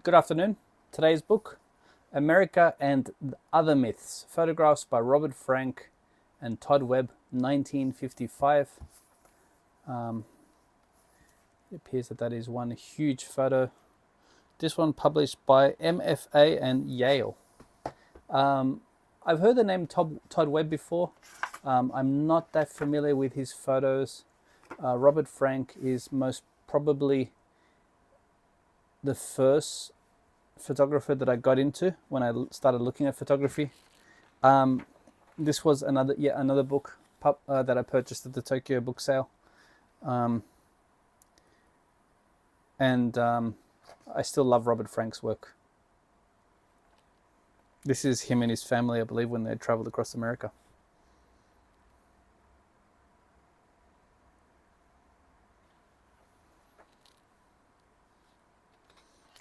Good afternoon. Today's book, America and Other Myths, photographs by Robert Frank and Todd Webb, 1955. It appears that is one huge photo. This one published by MFA and Yale. I've heard the name Todd Webb before. I'm not that familiar with his photos. Robert Frank is most probably the first photographer that I got into when I started looking at photography. This was another book that I purchased at the Tokyo book sale. I still love Robert Frank's work. This is him and his family, I believe, when they traveled across America.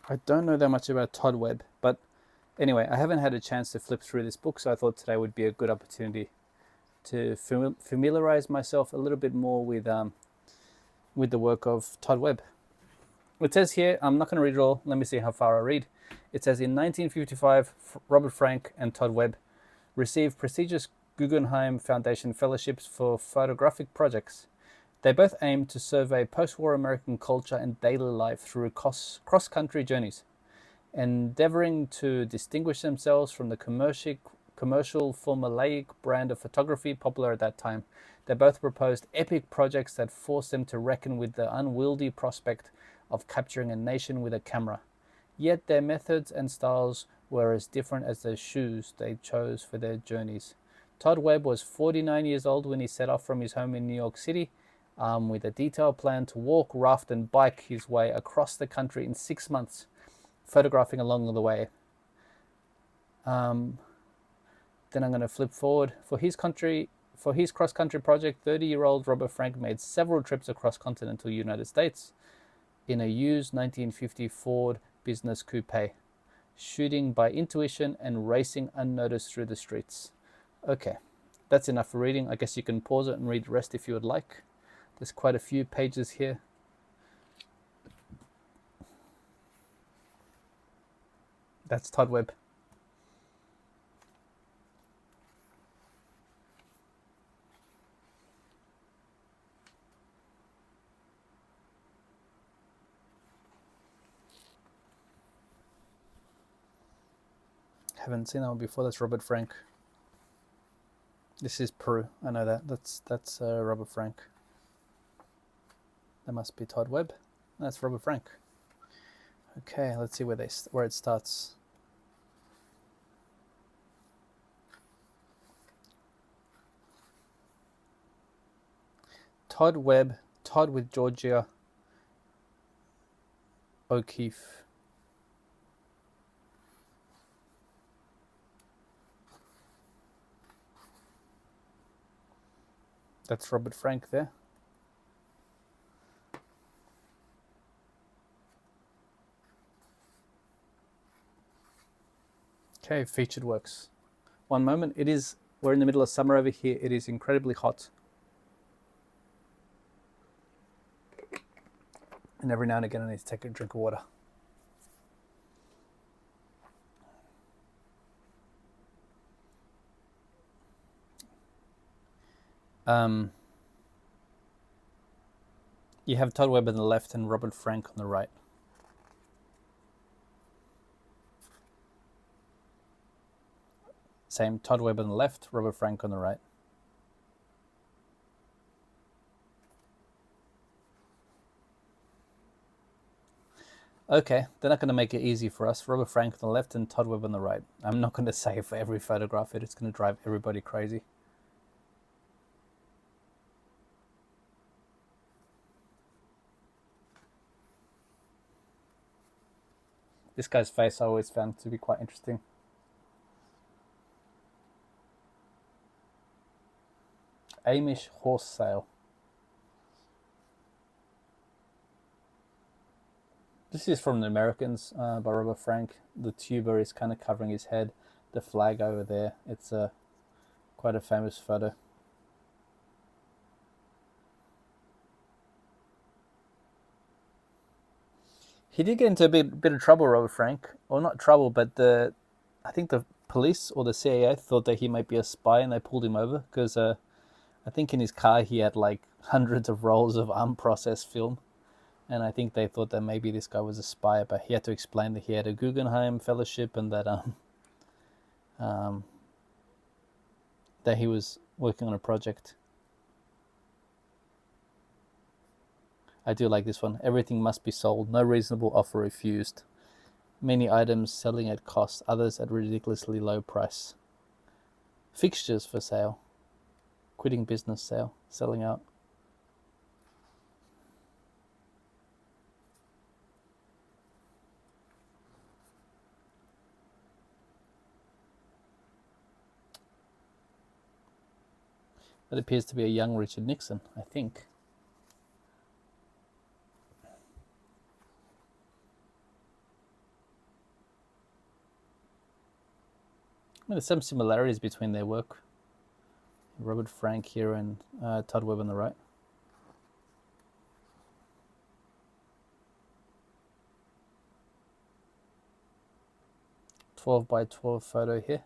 I don't know that much about Todd Webb, but anyway, I haven't had a chance to flip through this book, so I thought today would be a good opportunity to familiarize myself a little bit more with the work of Todd Webb. It says here, I'm not going to read it all. Let me see how far I read. It says, in 1955, Robert Frank and Todd Webb received prestigious Guggenheim Foundation fellowships for photographic projects. They both aimed to survey post-war American culture and daily life through cross-country journeys, endeavoring to distinguish themselves from the commercial formulaic brand of photography popular at that time. They both proposed epic projects that forced them to reckon with the unwieldy prospect of capturing a nation with a camera. Yet their methods and styles were as different as the shoes they chose for their journeys. Todd Webb was 49 years old when he set off from his home in New York City, with a detailed plan to walk, raft, and bike his way across the country in 6 months, photographing along the way. Then I'm going to flip forward. For his cross-country project, 30-year-old Robert Frank made several trips across continental United States in a used 1950 Ford Business Coupe, shooting by intuition and racing unnoticed through the streets. Okay, that's enough for reading. I guess you can pause it and read the rest if you would like. There's quite a few pages here. That's Todd Webb. Haven't seen that one before. That's Robert Frank. This is Peru. I know that. That's Robert Frank. That must be Todd Webb. That's Robert Frank. Okay, let's see where it starts. Todd Webb, Todd with Georgia O'Keeffe. That's Robert Frank there. Okay, featured works. One moment. We're in the middle of summer over here. It is incredibly hot. And every now and again I need to take a drink of water. You have Todd Webb on the left and Robert Frank on the right. Same, Todd Webb on the left, Robert Frank on the right. Okay, they're not going to make it easy for us. Robert Frank on the left and Todd Webb on the right. I'm not going to say for every photograph it's going to drive everybody crazy. This guy's face I always found to be quite interesting. Amish horse sale. This is from The Americans by Robert Frank. The tuba is kind of covering his head. The flag over there. It's quite a famous photo. He did get into a bit of trouble, Robert Frank, or not trouble, but I think the police or the CIA thought that he might be a spy, and they pulled him over because I think in his car he had like hundreds of rolls of unprocessed film, and I think they thought that maybe this guy was a spy, but he had to explain that he had a Guggenheim Fellowship and um, that he was working on a project. I do like this one. Everything must be sold. No reasonable offer refused. Many items selling at cost, others at ridiculously low price. Fixtures for sale. Quitting business sale. Selling out. That appears to be a young Richard Nixon, I think. I mean, there's some similarities between their work. Robert Frank here and Todd Webb on the right. "12 by 12 photo here.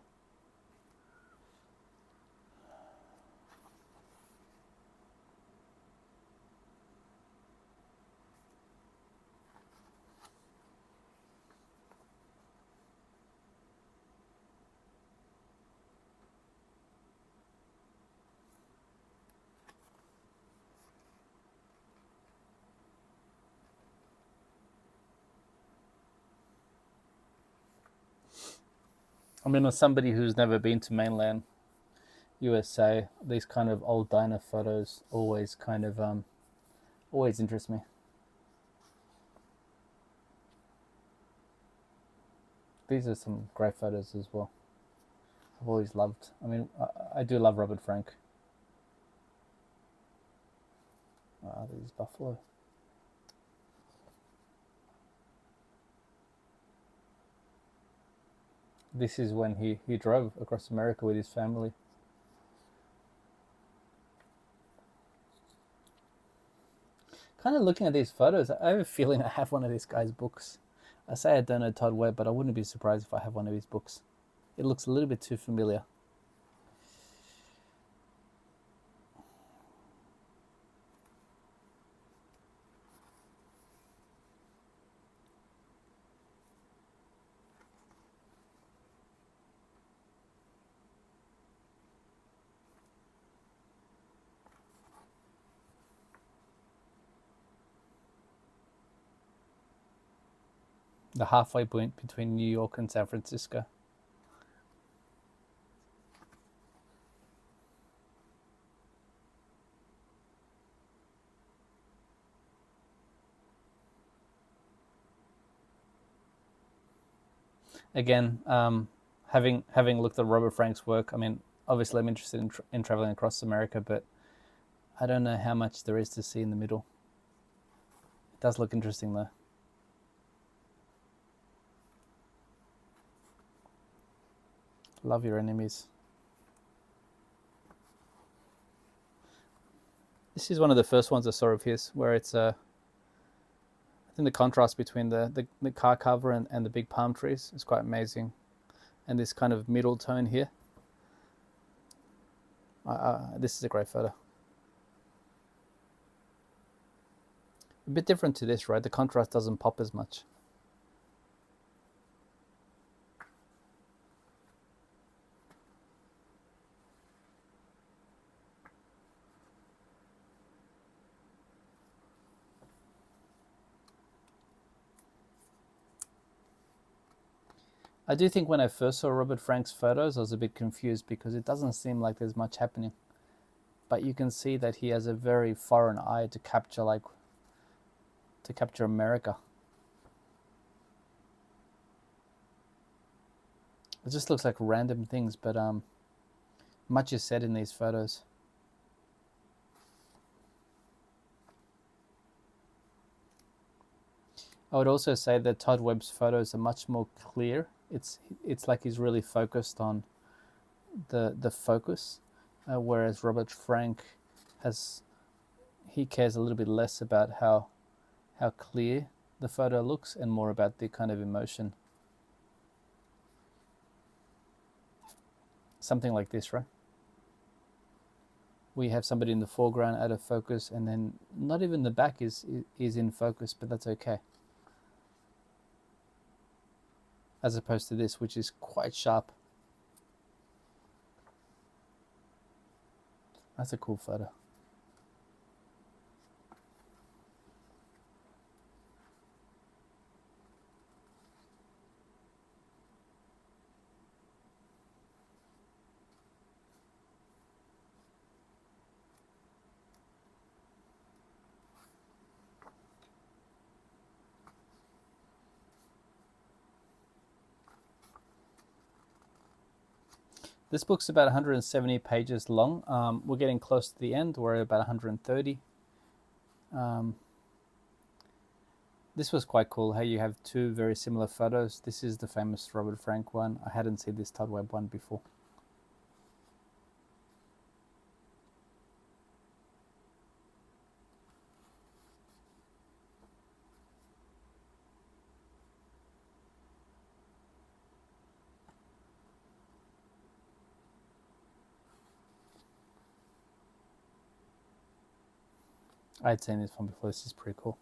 I mean, as somebody who's never been to mainland USA, these kind of old diner photos always kind of always interest me. These are some great photos as well. I've always loved. I mean, I do love Robert Frank. This is Buffalo. This is when he drove across America with his family. Kind of looking at these photos, I have a feeling I have one of this guy's books. I say I don't know Todd Webb, but I wouldn't be surprised if I have one of his books. It looks a little bit too familiar. The halfway point between New York and San Francisco. Again, having looked at Robert Frank's work, I mean, obviously I'm interested in traveling across America, but I don't know how much there is to see in the middle. It does look interesting though. Love your enemies. This is one of the first ones I saw of his, where it's I think the contrast between the car cover and the big palm trees is quite amazing, and this kind of middle tone here. This is a great photo. A bit different to this, right? The contrast doesn't pop as much. I do think when I first saw Robert Frank's photos, I was a bit confused because it doesn't seem like there's much happening. But you can see that he has a very foreign eye to capture America. It just looks like random things, but much is said in these photos. I would also say that Todd Webb's photos are much more clear. It's like he's really focused on the focus, whereas Robert Frank cares a little bit less about how clear the photo looks and more about the kind of emotion. Something like this, right? We have somebody in the foreground out of focus, and then not even the back is in focus, but that's okay. As opposed to this, which is quite sharp. That's a cool photo. This book's about 170 pages long. We're getting close to the end. We're at about 130. This was quite cool, how you have two very similar photos. This is the famous Robert Frank one. I hadn't seen this Todd Webb one before. I had seen this one before. This is pretty cool.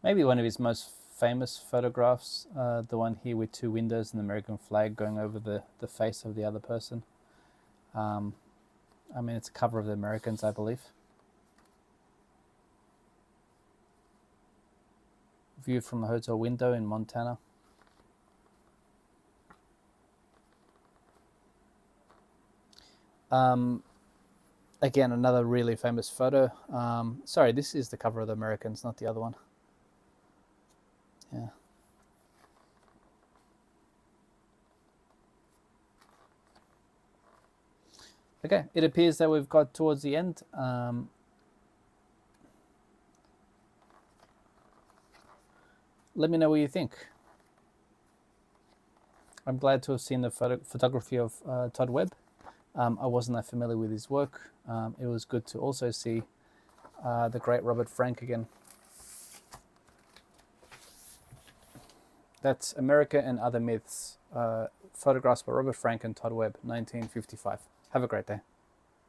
Maybe one of his most famous photographs, the one here with two windows and the American flag going over the face of the other person. I mean, it's a cover of the Americans, I believe. View from a hotel window in Montana. Again, another really famous photo. Sorry, this is the cover of the Americans, not the other one. Yeah. Okay, it appears that we've got towards the end. Let me know what you think. I'm glad to have seen the photography of Todd Webb. I wasn't that familiar with his work. It was good to also see the great Robert Frank again. That's America and Other Myths, photographs by Robert Frank and Todd Webb, 1955. Have a great day.